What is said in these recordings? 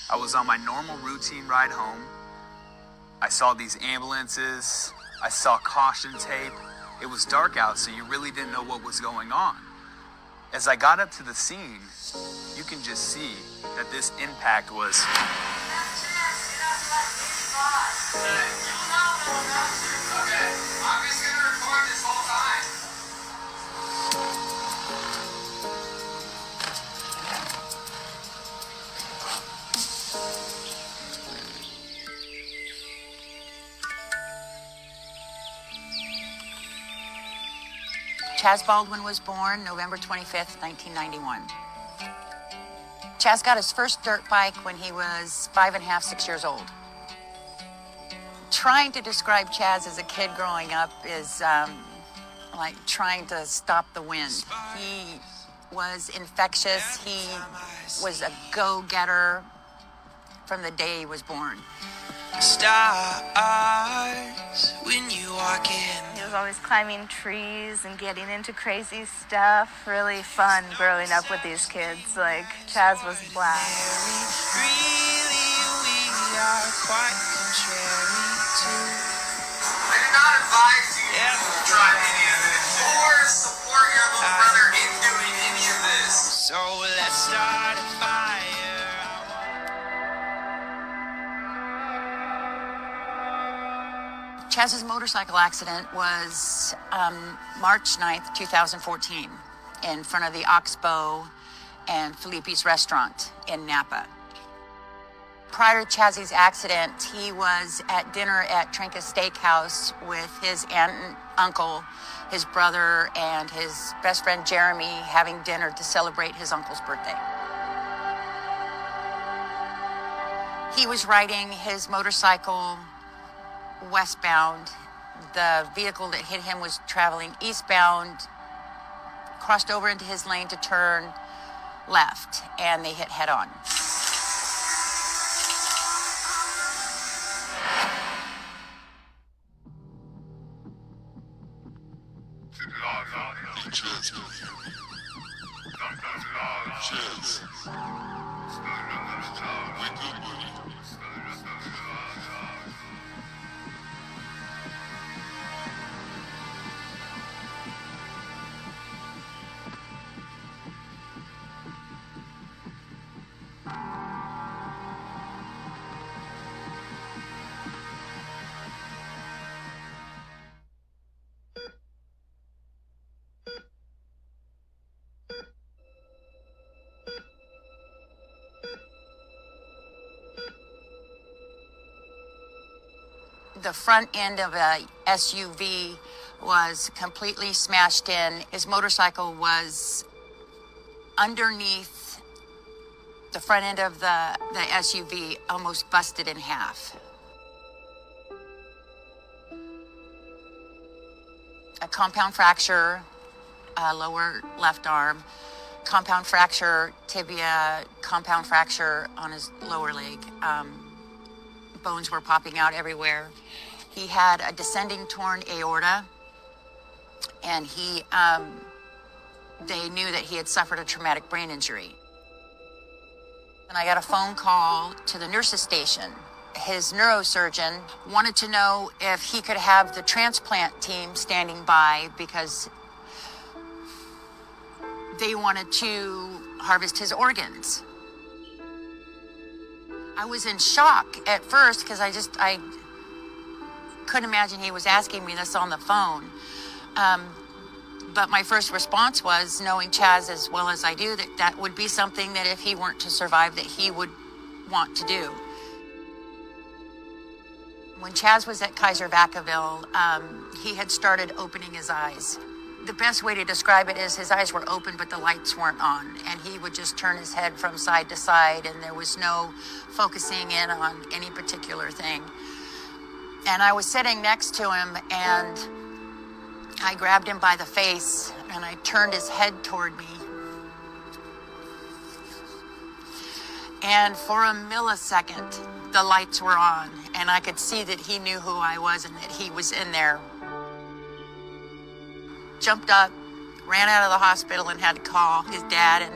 I was on my normal routine ride home. I saw these ambulances. I saw caution tape. It was dark out, so you really didn't know what was going on. As I got up to the scene, you can just see that this impact was... Chaz Baldwin was born November 25th, 1991. Chaz got his first dirt bike when he was 5.5, 6 years old. Trying to describe Chaz as a kid growing up is like trying to stop the wind. He was infectious. He was a go-getter from the day he was born. Stars when you walk in. He was always climbing trees and getting into crazy stuff. Really fun growing up with these kids. Like, Chaz was blast. Really, we are quite contrary to. I do not advise you to try any of this or support your little brother in doing any of this. So let's start a fire. Chaz's motorcycle accident was March 9th, 2014, in front of the Oxbow and Felipe's restaurant in Napa. Prior to Chaz's accident, he was at dinner at Trinka's Steakhouse with his aunt and uncle, his brother, and his best friend Jeremy, having dinner to celebrate his uncle's birthday. He was riding his motorcycle westbound. The vehicle that hit him was traveling eastbound, crossed over into his lane to turn left, and they hit head on. Chaz. Wake up, buddy. The front end of a SUV was completely smashed in. His motorcycle was underneath the front end of the SUV, almost busted in half. A compound fracture, lower left arm, compound fracture, tibia, compound fracture on his lower leg. Bones were popping out everywhere. He had a descending torn aorta, and they knew that he had suffered a traumatic brain injury. And I got a phone call to the nurse's station. His neurosurgeon wanted to know if he could have the transplant team standing by because they wanted to harvest his organs. I was in shock at first because I couldn't imagine he was asking me this on the phone. But my first response was, knowing Chaz as well as I do, that would be something that if he weren't to survive, that he would want to do. When Chaz was at Kaiser Vacaville, he had started opening his eyes. The best way to describe it is his eyes were open, but the lights weren't on. And he would just turn his head from side to side, and there was no focusing in on any particular thing. And I was sitting next to him, and I grabbed him by the face, and I turned his head toward me. And for a millisecond, the lights were on, and I could see that he knew who I was and that he was in there. Jumped up, ran out of the hospital, and had to call his dad, and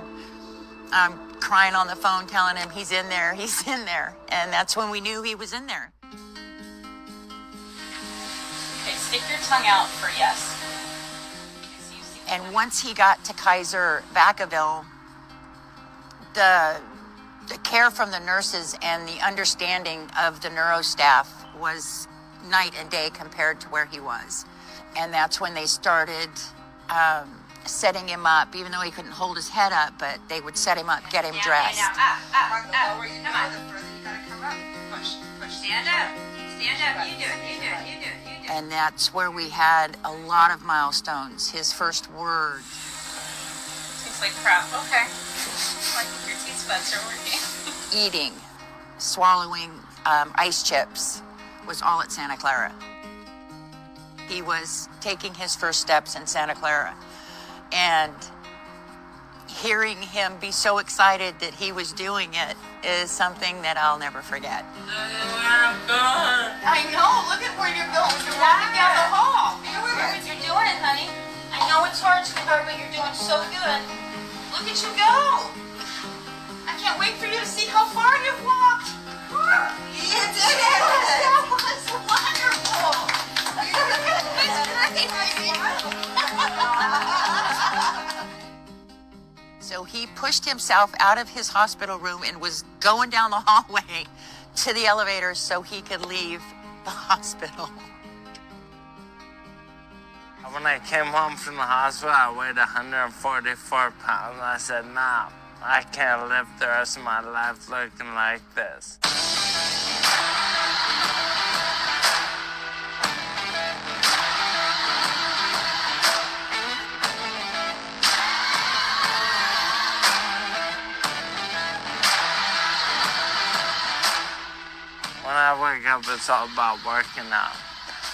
crying on the phone, telling him he's in there, he's in there. And that's when we knew he was in there. Okay, stick your tongue out for yes. And once he got to Kaiser Vacaville, the care from the nurses and the understanding of the neuro staff was night and day compared to where he was. And that's when they started setting him up, even though he couldn't hold his head up, but they would set him up, get him dressed. Come on. Stand up. Stand up. You do it. And that's where we had a lot of milestones. His first word. Tastes like crap. Okay. Like your taste buds are working. Eating, swallowing ice chips was all at Santa Clara. He was taking his first steps in Santa Clara. And hearing him be so excited that he was doing it is something that I'll never forget. I know. Look at where you're going. You're walking down the hall. You're doing it, honey. I know it's hard, sweetheart, but you're doing so good. Look at you go. I can't wait for you to see how far you've walked. You did it. That was wonderful. So he pushed himself out of his hospital room and was going down the hallway to the elevator so he could leave the hospital. When I came home from the hospital, I weighed 144 pounds. I said, nah, I can't live the rest of my life looking like this. When I wake up, it's all about working out.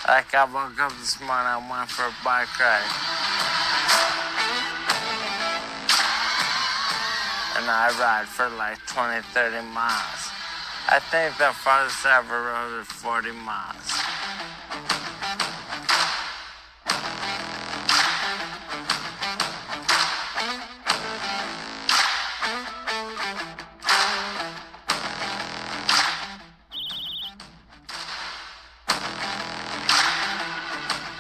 Like I woke up this morning, I went for a bike ride. And I ride for like 20, 30 miles. I think the farthest I ever rode is 40 miles.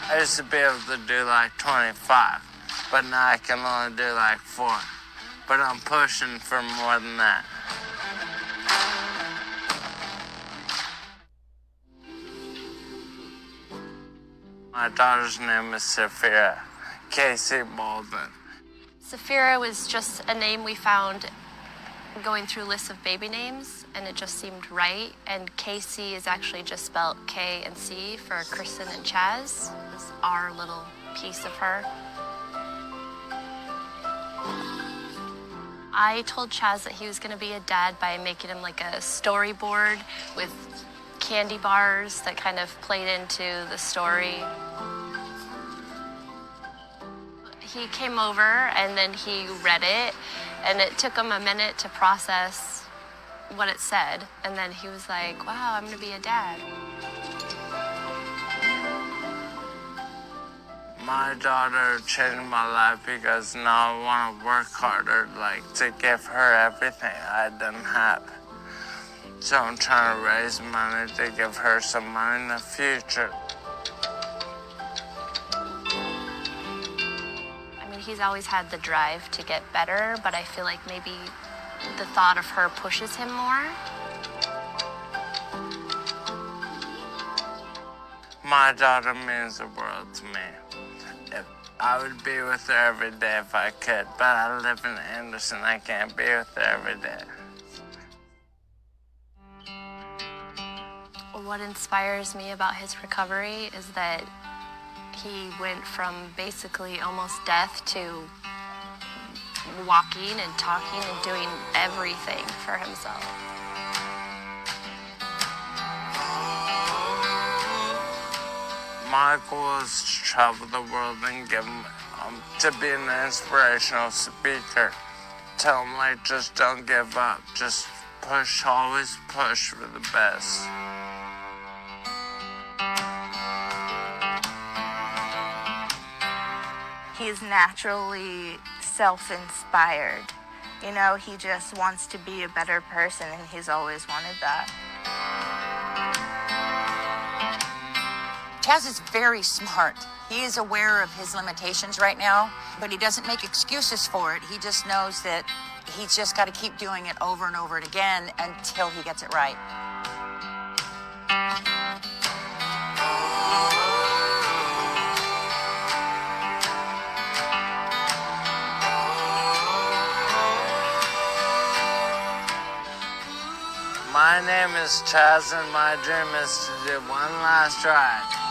I used to be able to do like 25, but now I can only do like 4. But I'm pushing for more than that. My daughter's name is Sophia, Casey Baldwin. Sapphira was just a name we found going through lists of baby names, and it just seemed right. And Casey is actually just spelled K and C for Kristen and Chaz. It's our little piece of her. I told Chaz that he was going to be a dad by making him like a storyboard with candy bars that kind of played into the story. He came over and then he read it, and it took him a minute to process what it said. And then he was like, wow, I'm gonna be a dad. My daughter changed my life because now I want to work harder, like to give her everything I didn't have. So I'm trying to raise money to give her some money in the future. He's always had the drive to get better, but I feel like maybe the thought of her pushes him more. My daughter means the world to me. I would be with her every day if I could, but I live in Anderson. I can't be with her every day. What inspires me about his recovery is that he went from basically almost death to walking and talking and doing everything for himself. My goal is to travel the world and give him, to be an inspirational speaker. Tell him, like, just don't give up. Just push, always push for the best. He's naturally self-inspired. You know, he just wants to be a better person, and he's always wanted that. Chaz is very smart. He is aware of his limitations right now, but he doesn't make excuses for it. He just knows that he's just got to keep doing it over and over again until he gets it right. My name is Chaz, and my dream is to do one last ride.